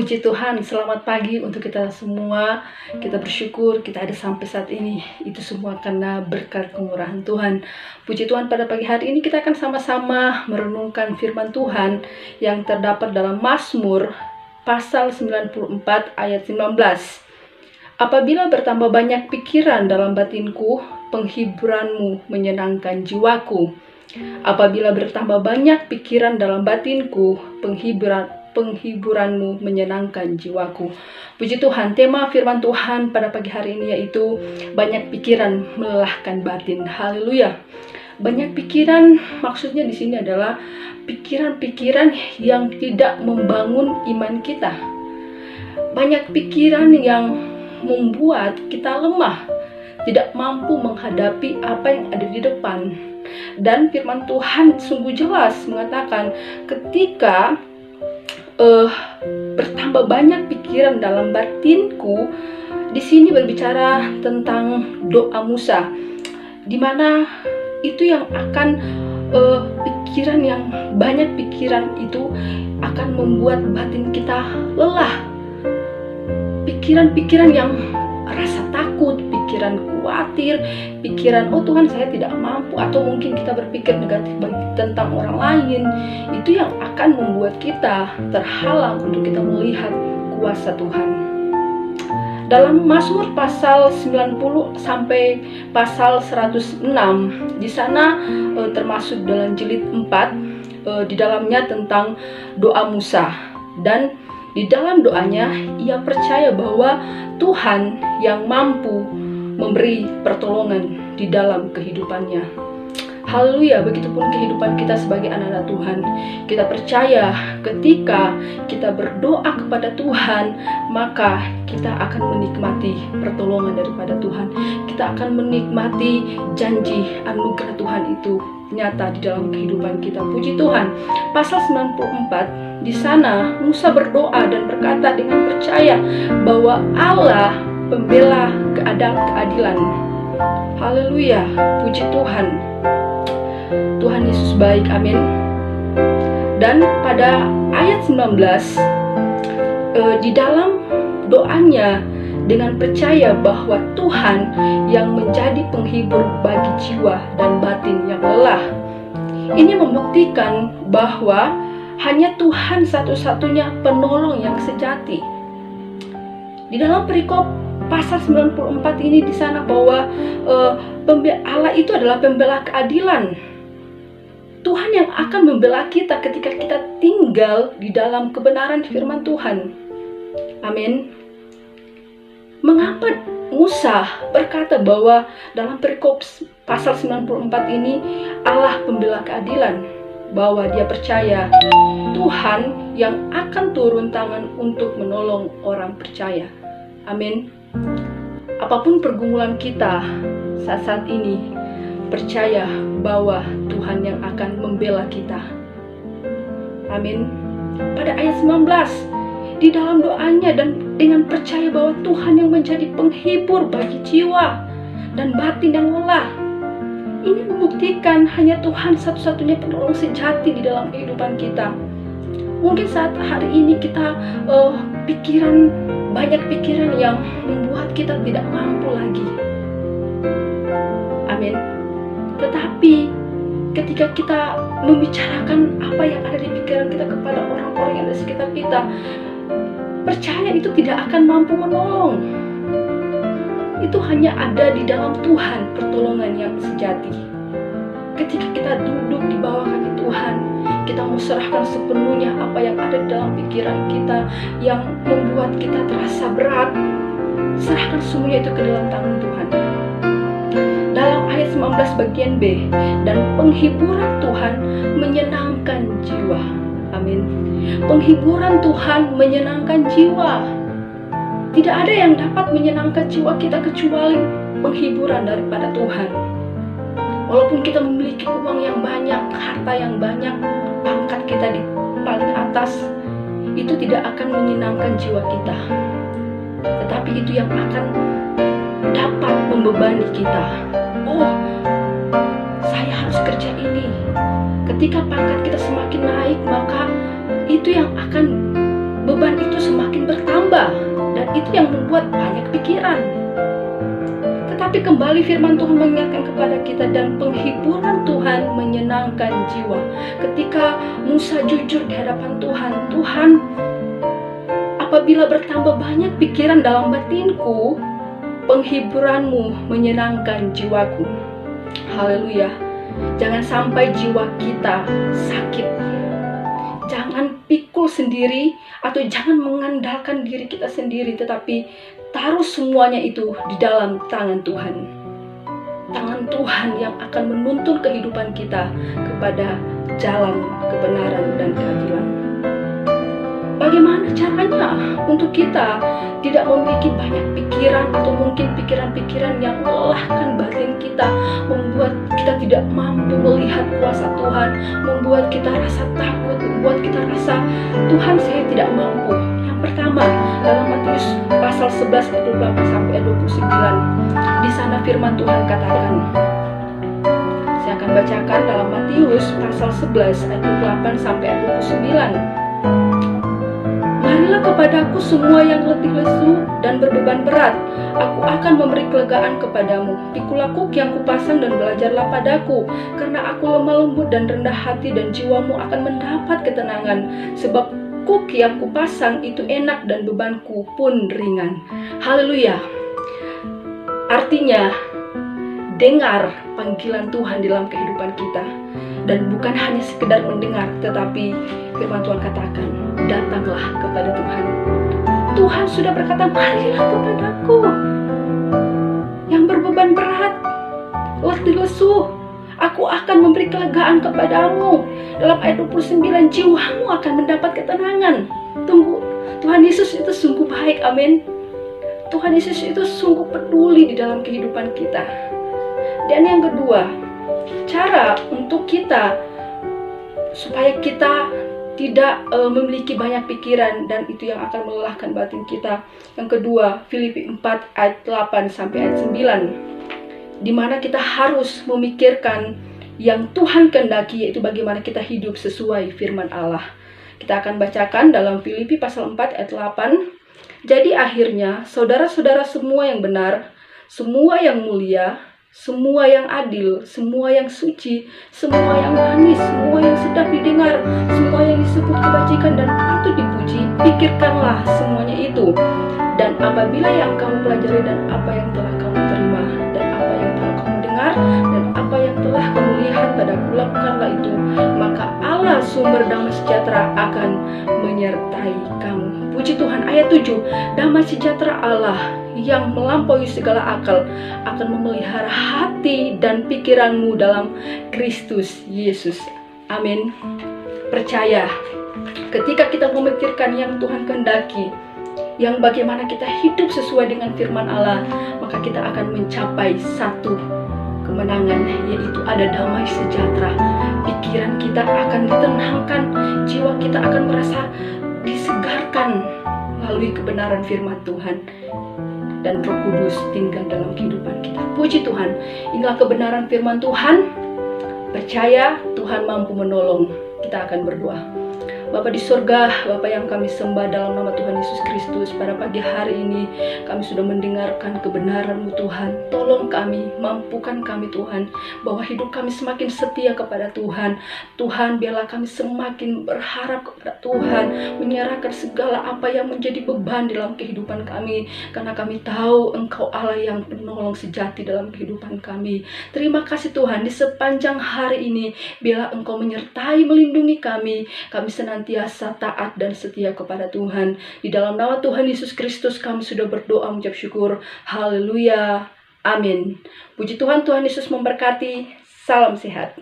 Puji Tuhan, selamat pagi untuk kita semua. Kita bersyukur kita ada sampai saat ini. Itu semua karena berkat kemurahan Tuhan. Puji Tuhan, pada pagi hari ini kita akan sama-sama merenungkan firman Tuhan yang terdapat dalam Mazmur pasal 94 ayat 19. Apabila bertambah banyak pikiran dalam batinku, penghiburanmu menyenangkan jiwaku. Apabila bertambah banyak pikiran dalam batinku, penghiburanmu menyenangkan jiwaku. Puji Tuhan, tema firman Tuhan pada pagi hari ini yaitu banyak pikiran melelahkan batin. Haleluya. Banyak pikiran maksudnya di sini adalah pikiran-pikiran yang tidak membangun iman kita. Banyak pikiran yang membuat kita lemah, tidak mampu menghadapi apa yang ada di depan. Dan firman Tuhan sungguh jelas mengatakan ketika bertambah banyak pikiran dalam batinku, di sini berbicara tentang doa Musa, di mana itu yang akan pikiran yang banyak pikiran itu akan membuat batin kita lelah. Pikiran-pikiran yang rasa takut, pikiran khawatir, pikiran oh Tuhan saya tidak mampu, atau mungkin kita berpikir negatif tentang orang lain, itu yang akan membuat kita terhalang untuk kita melihat kuasa Tuhan. Dalam Mazmur pasal 90 sampai pasal 106, di sana termasuk dalam jilid 4, di dalamnya tentang doa Musa. Dan di dalam doanya ia percaya bahwa Tuhan yang mampu memberi pertolongan di dalam kehidupannya. Haleluya, begitupun kehidupan kita sebagai anak-anak Tuhan. Kita percaya ketika kita berdoa kepada Tuhan, maka kita akan menikmati pertolongan daripada Tuhan. Kita akan menikmati janji anugerah Tuhan itu nyata di dalam kehidupan kita. Puji Tuhan. Pasal 94, di sana Musa berdoa dan berkata dengan percaya bahwa Allah pembela keadilan. Haleluya, puji Tuhan. Tuhan Yesus baik, amin. Dan pada ayat 19, di dalam doanya dengan percaya bahwa Tuhan yang menjadi penghibur bagi jiwa dan batin yang lelah. Ini membuktikan bahwa hanya Tuhan satu-satunya penolong yang sejati. Di dalam perikop pasal 94 ini di sana bahwa Allah itu adalah pembela keadilan. Tuhan yang akan membela kita ketika kita tinggal di dalam kebenaran firman Tuhan. Amin. Mengapa Musa berkata bahwa dalam perikop pasal 94 ini Allah pembela keadilan? Bahwa dia percaya Tuhan yang akan turun tangan untuk menolong orang percaya. Amin. Apapun pergumulan kita saat ini, percaya bahwa Tuhan yang akan membela kita. Amin. Pada ayat 19, di dalam doanya dan dengan percaya bahwa Tuhan yang menjadi penghibur bagi jiwa dan batin yang lelah. Ini membuktikan hanya Tuhan satu-satunya penolong sejati di dalam kehidupan kita. Mungkin saat hari ini kita banyak pikiran yang membuat kita tidak mampu lagi. Amin. Tetapi ketika kita membicarakan apa yang ada di pikiran kita kepada orang-orang yang ada di sekitar kita, percaya itu tidak akan mampu menolong. Itu hanya ada di dalam Tuhan pertolongan yang sejati. Ketika kita duduk di bawah kaki Tuhan, kita mau serahkan sepenuhnya apa yang ada di dalam pikiran kita yang membuat kita terasa berat. Serahkan semuanya itu ke dalam tangan Tuhan. Dalam ayat 19 bagian B, dan penghiburan Tuhan menyenangkan jiwa. Amin. Penghiburan Tuhan menyenangkan jiwa. Tidak ada yang dapat menyenangkan jiwa kita kecuali penghiburan daripada Tuhan. Walaupun kita memiliki uang yang banyak, harta yang banyak, pangkat kita di paling atas, itu tidak akan menyenangkan jiwa kita. Tetapi itu yang akan dapat membebani kita. Oh, saya harus kerja ini. Ketika pangkat kita semakin naik, maka itu yang akan beban itu semakin bertambah, dan itu yang membuat banyak pikiran. Tetapi kembali firman Tuhan mengingatkan kepada kita, dan penghiburan Tuhan menyenangkan jiwa. Ketika Musa jujur di hadapan Tuhan, Tuhan, apabila bertambah banyak pikiran dalam batinku, penghiburanmu menyenangkan jiwaku. Haleluya. Jangan sampai jiwa kita sakit. Jangan pikul sendiri, atau jangan mengandalkan diri kita sendiri, tetapi taruh semuanya itu di dalam tangan Tuhan. Tangan Tuhan yang akan menuntun kehidupan kita kepada jalan kebenaran dan keadilan. Bagaimana caranya untuk kita tidak memiliki banyak pikiran, atau mungkin pikiran-pikiran yang melelahkan batin kita, membuat kita tidak mampu melihat kuasa Tuhan, membuat kita rasa takut, membuat kita rasa, Tuhan, saya tidak mampu. Yang pertama, dalam Matius pasal 11 ayat 28 sampai 29, di sana firman Tuhan katakan, saya akan bacakan dalam Matius pasal 11 ayat 28 sampai ayat 29. Marilah kepadaku semua yang letih lesu dan berbeban berat, aku akan memberi kelegaan kepadamu. Pikulah kuk yang kupasang dan belajarlah padaku, karena aku lemah lembut dan rendah hati, dan jiwamu akan mendapat ketenangan. Sebab kuk yang kupasang itu enak dan bebanku pun ringan. Haleluya. Artinya, dengar panggilan Tuhan dalam kehidupan kita. Dan bukan hanya sekedar mendengar, tetapi firman Tuhan katakan, datanglah kepada Tuhan. Tuhan sudah berkata, marilah kepadaku yang berbeban berat, letih lesu, aku akan memberi kelegaan kepadamu. Dalam ayat 29, jiwamu akan mendapat ketenangan. Tunggu, Tuhan Yesus itu sungguh baik, amin. Tuhan Yesus itu sungguh peduli di dalam kehidupan kita. Dan yang kedua, cara untuk kita supaya kita tidak memiliki banyak pikiran, dan itu yang akan melelahkan batin kita. Yang kedua, Filipi 4 ayat 8 sampai ayat 9, di mana kita harus memikirkan yang Tuhan kehendaki, yaitu bagaimana kita hidup sesuai firman Allah. Kita akan bacakan dalam Filipi pasal 4 ayat 8. Jadi akhirnya, saudara-saudara, semua yang benar, semua yang mulia, semua yang adil, semua yang suci, semua yang manis, semua yang sedap didengar, semua yang disebut kebajikan dan patut dipuji, pikirkanlah semuanya itu. Dan apabila yang kamu pelajari dan apa yang telah kamu terima, dan apa yang telah kamu dengar, dan apa yang telah kamu lihat padaku, lakukanlah itu, maka Allah sumber damai sejahtera akan menyertai kamu. Puji Tuhan. Ayat 7, damai sejahtera Allah yang melampaui segala akal akan memelihara hati dan pikiranmu dalam Kristus Yesus. Amin. Percaya, ketika kita memikirkan yang Tuhan kehendaki, yang bagaimana kita hidup sesuai dengan firman Allah, maka kita akan mencapai satu kemenangan, yaitu ada damai sejahtera. Pikiran kita akan ditenangkan, jiwa kita akan merasa disegarkan melalui kebenaran firman Tuhan, dan Roh Kudus tinggal dalam kehidupan kita. Puji Tuhan. Inilah kebenaran firman Tuhan. Percaya Tuhan mampu menolong. Kita akan berdoa. Bapa di surga, Bapa yang kami sembah dalam nama Tuhan Yesus Kristus, pada pagi hari ini kami sudah mendengarkan kebenaran-Mu Tuhan. Tolong kami, mampukan kami Tuhan, bahwa hidup kami semakin setia kepada Tuhan. Tuhan, biarlah kami semakin berharap kepada Tuhan, menyerahkan segala apa yang menjadi beban dalam kehidupan kami, karena kami tahu Engkau Allah yang penolong sejati dalam kehidupan kami. Terima kasih Tuhan, di sepanjang hari ini biarlah Engkau menyertai, melindungi kami senantiasa taat dan setia kepada Tuhan. Di dalam nama Tuhan Yesus Kristus kami sudah berdoa mengucap syukur. Haleluya. Amin. Puji Tuhan, Tuhan Yesus memberkati. Salam sehat.